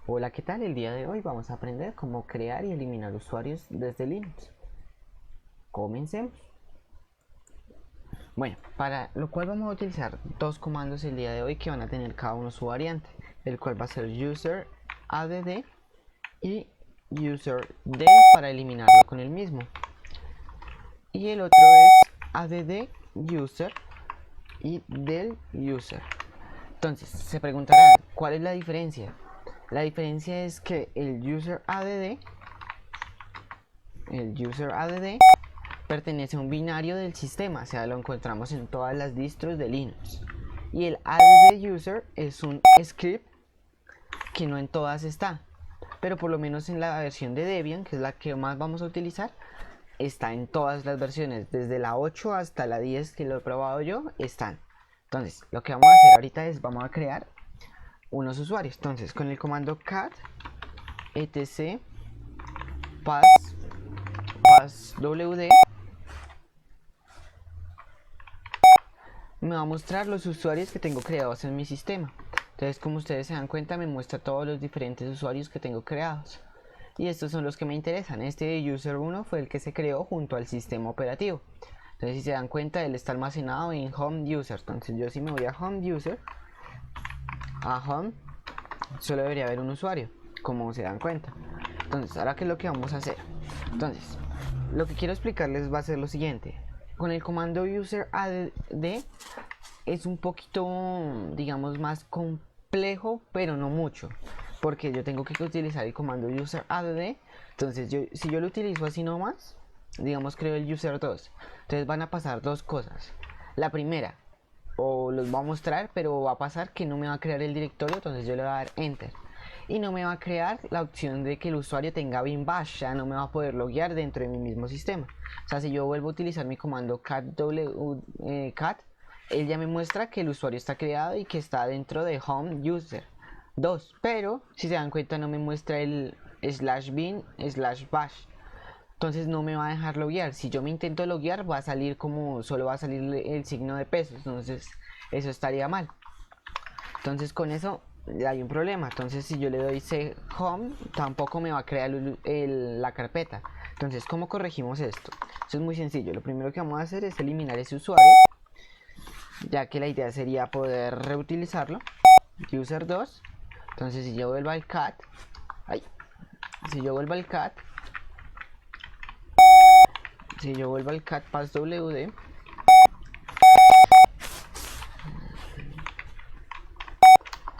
Hola, ¿qué tal? El día de hoy vamos a aprender cómo crear y eliminar usuarios desde Linux. Comencemos. Bueno, para lo cual vamos a utilizar dos comandos el día de hoy que van a tener cada uno su variante, el cual va a ser user add y user del para eliminarlo con el mismo. Y el otro es add user y del user. Entonces, se preguntarán, ¿cuál es la diferencia? La diferencia es que el user add pertenece a un binario del sistema, o sea, lo encontramos en todas las distros de Linux. Y el add user es un script que no en todas está, pero por lo menos en la versión de Debian, que es la que más vamos a utilizar, está en todas las versiones, desde la 8 hasta la 10 que lo he probado yo, están. Entonces, lo que vamos a hacer ahorita es, vamos a crear unos usuarios. Entonces, con el comando cat etc passwd me va a mostrar los usuarios que tengo creados en mi sistema. Entonces, como ustedes se dan cuenta, me muestra todos los diferentes usuarios que tengo creados. Y estos son los que me interesan. Este de user 1 fue el que se creó junto al sistema operativo. Entonces, si se dan cuenta, él está almacenado en home user. Entonces, yo si me voy a home user, a home, solo debería haber un usuario, como se dan cuenta. Entonces, ahora qué es lo que vamos a hacer. Entonces, lo que quiero explicarles va a ser lo siguiente. Con el comando user add es un poquito, digamos, más complejo, pero no mucho, porque yo tengo que utilizar el comando user add. Entonces, si yo lo utilizo así nomás, digamos, creo el user 2, entonces van a pasar dos cosas. La primera, o los va a mostrar, pero va a pasar que no me va a crear el directorio, entonces yo le voy a dar enter y no me va a crear la opción de que el usuario tenga bin bash, ya no me va a poder loguear dentro de mi mismo sistema. O sea, si yo vuelvo a utilizar mi comando cat, él ya me muestra que el usuario está creado y que está dentro de home user 2, pero si se dan cuenta no me muestra el /bin/bash. Entonces no me va a dejar loguear. Si yo me intento loguear, va a salir como solo va a salir el signo de pesos, entonces eso estaría mal. Entonces con eso hay un problema. Entonces si yo le doy home, tampoco me va a crear la carpeta. Entonces, ¿cómo corregimos esto? Eso es muy sencillo. Lo primero que vamos a hacer es eliminar ese usuario, ya que la idea sería poder reutilizarlo. User 2. Entonces si yo vuelvo al cat, passwd,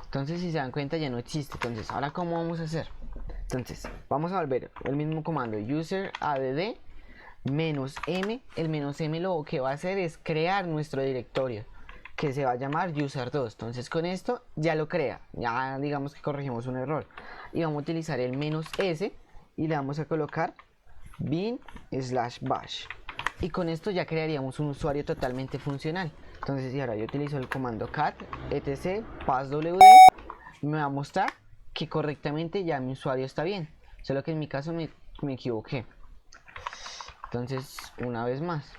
entonces si se dan cuenta ya no existe. Entonces, ahora ¿cómo vamos a hacer? Entonces, vamos a volver el mismo comando user add -m. El -m lo que va a hacer es crear nuestro directorio, que se va a llamar user 2. Entonces con esto ya lo crea, ya digamos que corregimos un error. Y vamos a utilizar el -s y le vamos a colocar bin/bash. Y con esto ya crearíamos un usuario totalmente funcional. Entonces, si ahora yo utilizo el comando cat etc passwd, me va a mostrar que correctamente ya mi usuario está bien, solo que en mi caso me equivoqué. Entonces, una vez más,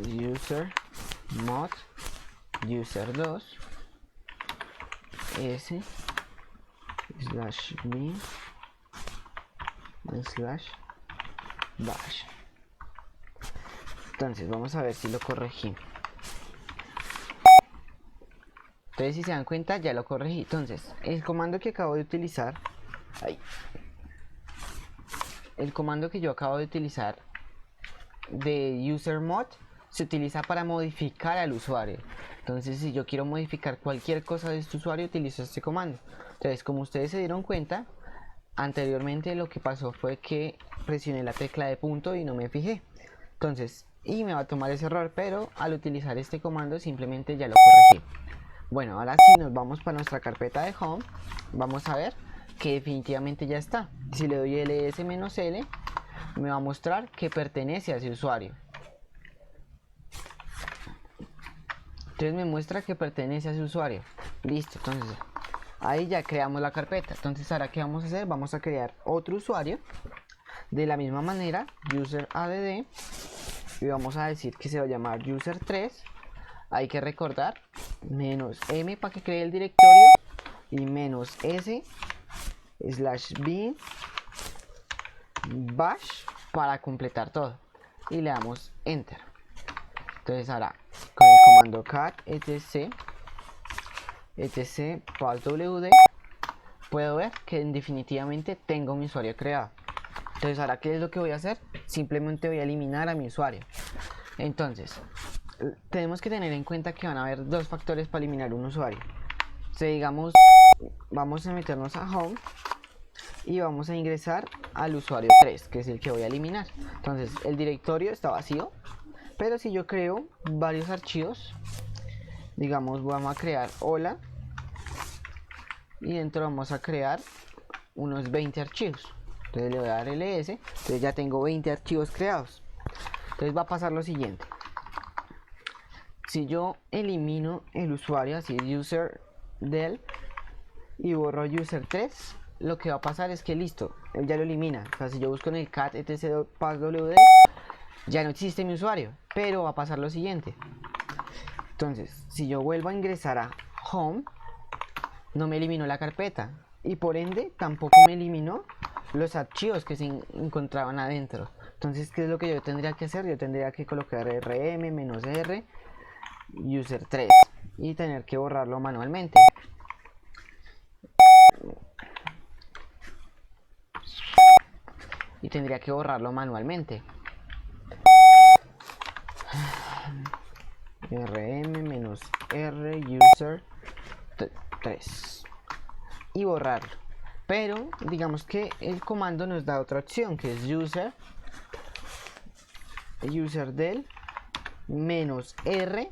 user mod user 2 s/bin/bash. Entonces, vamos a ver si lo corregí. Entonces, si se dan cuenta, ya lo corregí. Entonces, el comando que acabo de utilizar, el comando que yo acabo de utilizar de user mod se utiliza para modificar al usuario. Entonces, si yo quiero modificar cualquier cosa de este usuario, utilizo este comando. Entonces, como ustedes se dieron cuenta, anteriormente lo que pasó fue que presioné la tecla de punto y no me fijé. Entonces, y me va a tomar ese error, pero al utilizar este comando simplemente ya lo corregí. Bueno, ahora sí nos vamos para nuestra carpeta de home. Vamos a ver que definitivamente ya está. Si le doy ls-l, me va a mostrar que pertenece a ese usuario. Entonces me muestra que pertenece a ese usuario. Listo, entonces ahí ya creamos la carpeta. Entonces ahora ¿qué vamos a hacer? Vamos a crear otro usuario de la misma manera, user add, y vamos a decir que se va a llamar user 3. hay que recordar -m para que cree el directorio y -s /bin bash para completar todo, y le damos enter. Entonces ahora con el comando cat etc passwd puedo ver que definitivamente tengo mi usuario creado. Entonces ahora, ¿qué es lo que voy a hacer? Simplemente voy a eliminar a mi usuario. Entonces tenemos que tener en cuenta que van a haber dos factores para eliminar un usuario. Si digamos, vamos a meternos a home y vamos a ingresar al usuario 3, que es el que voy a eliminar. Entonces el directorio está vacío, pero si yo creo varios archivos, digamos vamos a crear hola y dentro vamos a crear unos 20 archivos. Entonces le voy a dar ls, entonces ya tengo 20 archivos creados. Entonces va a pasar lo siguiente: si yo elimino el usuario, así user del, y borro user 3, lo que va a pasar es que listo, él ya lo elimina. O sea, si yo busco en el cat etc passwd, ya no existe mi usuario, pero va a pasar lo siguiente. Entonces, si yo vuelvo a ingresar a home, no me eliminó la carpeta y por ende tampoco me eliminó los archivos que se encontraban adentro. Entonces, ¿qué es lo que yo tendría que hacer? Yo tendría que colocar rm-r user 3 y tener que borrarlo manualmente. rm-r user 3 y borrarlo. Pero digamos que el comando nos da otra opción, que es user del -r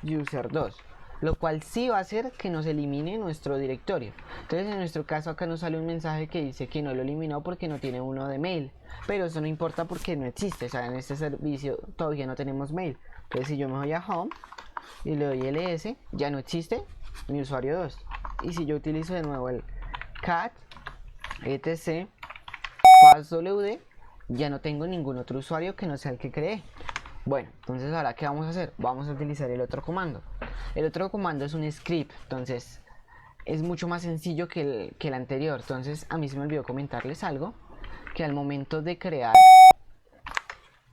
user 2, lo cual sí va a hacer que nos elimine nuestro directorio. Entonces en nuestro caso acá nos sale un mensaje que dice que no lo eliminó porque no tiene uno de mail, pero eso no importa porque no existe. O sea, en este servicio todavía no tenemos mail. Entonces si yo me voy a home y le doy ls, ya no existe mi usuario 2. Y si yo utilizo de nuevo el cat etc passwd, ya no tengo ningún otro usuario que no sea el que creé. Bueno, entonces ahora ¿qué vamos a hacer? Vamos a utilizar el otro comando. El otro comando es un script, entonces es mucho más sencillo que el anterior. Entonces a mí se me olvidó comentarles algo, que al momento de crear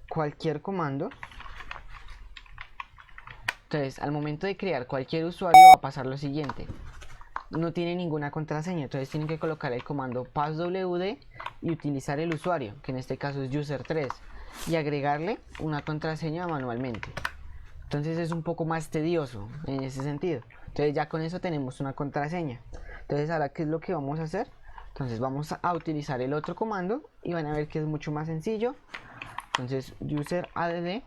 cualquier comando, entonces al momento de crear cualquier usuario va a pasar lo siguiente: no tiene ninguna contraseña, entonces tienen que colocar el comando passwd y utilizar el usuario, que en este caso es user3, y agregarle una contraseña manualmente. Entonces es un poco más tedioso en ese sentido. Entonces ya con eso tenemos una contraseña. Entonces ahora, ¿qué es lo que vamos a hacer? Entonces vamos a utilizar el otro comando y van a ver que es mucho más sencillo. Entonces user add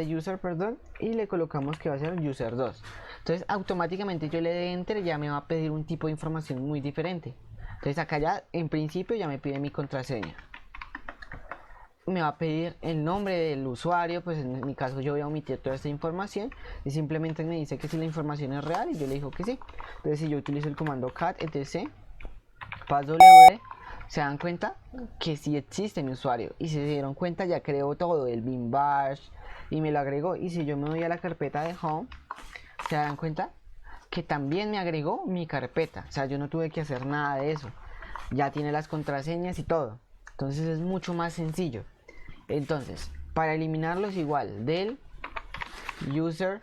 user, perdón, y le colocamos que va a ser user 2. Entonces automáticamente yo le dé enter y ya me va a pedir un tipo de información muy diferente. Entonces acá ya en principio ya me pide mi contraseña, me va a pedir el nombre del usuario, pues en mi caso yo voy a omitir toda esta información y simplemente me dice que si la información es real y yo le digo que sí. Entonces si yo utilizo el comando cat etc passwd, se dan cuenta que sí existe mi usuario, y si se dieron cuenta ya creó todo, el bin bash, y me lo agregó. Y si yo me voy a la carpeta de home, se dan cuenta que también me agregó mi carpeta. O sea, yo no tuve que hacer nada de eso, ya tiene las contraseñas y todo. Entonces es mucho más sencillo. Entonces para eliminarlos igual, del user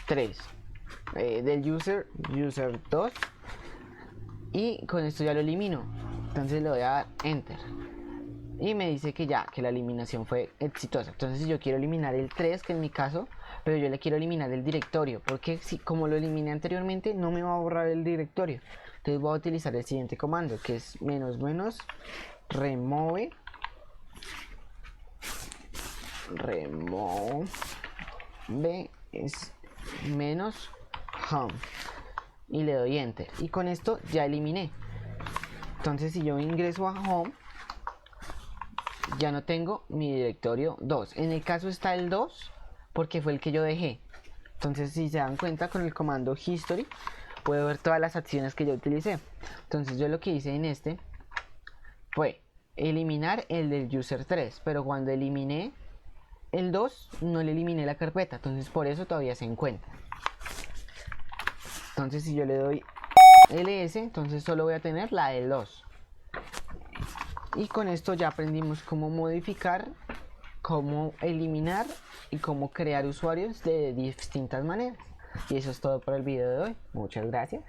3, del user 2, y con esto ya lo elimino. Entonces le voy a dar enter y me dice que ya, que la eliminación fue exitosa. Entonces si yo quiero eliminar el 3, que en mi caso, pero yo le quiero eliminar el directorio, porque si como lo eliminé anteriormente no me va a borrar el directorio. Entonces voy a utilizar el siguiente comando, que es remove es -home, y le doy enter, y con esto ya eliminé. Entonces si yo ingreso a home, ya no tengo mi directorio 2. En el caso está el 2 porque fue el que yo dejé. Entonces si se dan cuenta, con el comando history puedo ver todas las acciones que yo utilicé. Entonces yo lo que hice en este fue eliminar el del user 3, pero cuando eliminé el 2 no le eliminé la carpeta, entonces por eso todavía se encuentra. Entonces si yo le doy ls, entonces solo voy a tener la del 2. Y con esto ya aprendimos cómo modificar, cómo eliminar y cómo crear usuarios de distintas maneras. Y eso es todo por el video de hoy. Muchas gracias.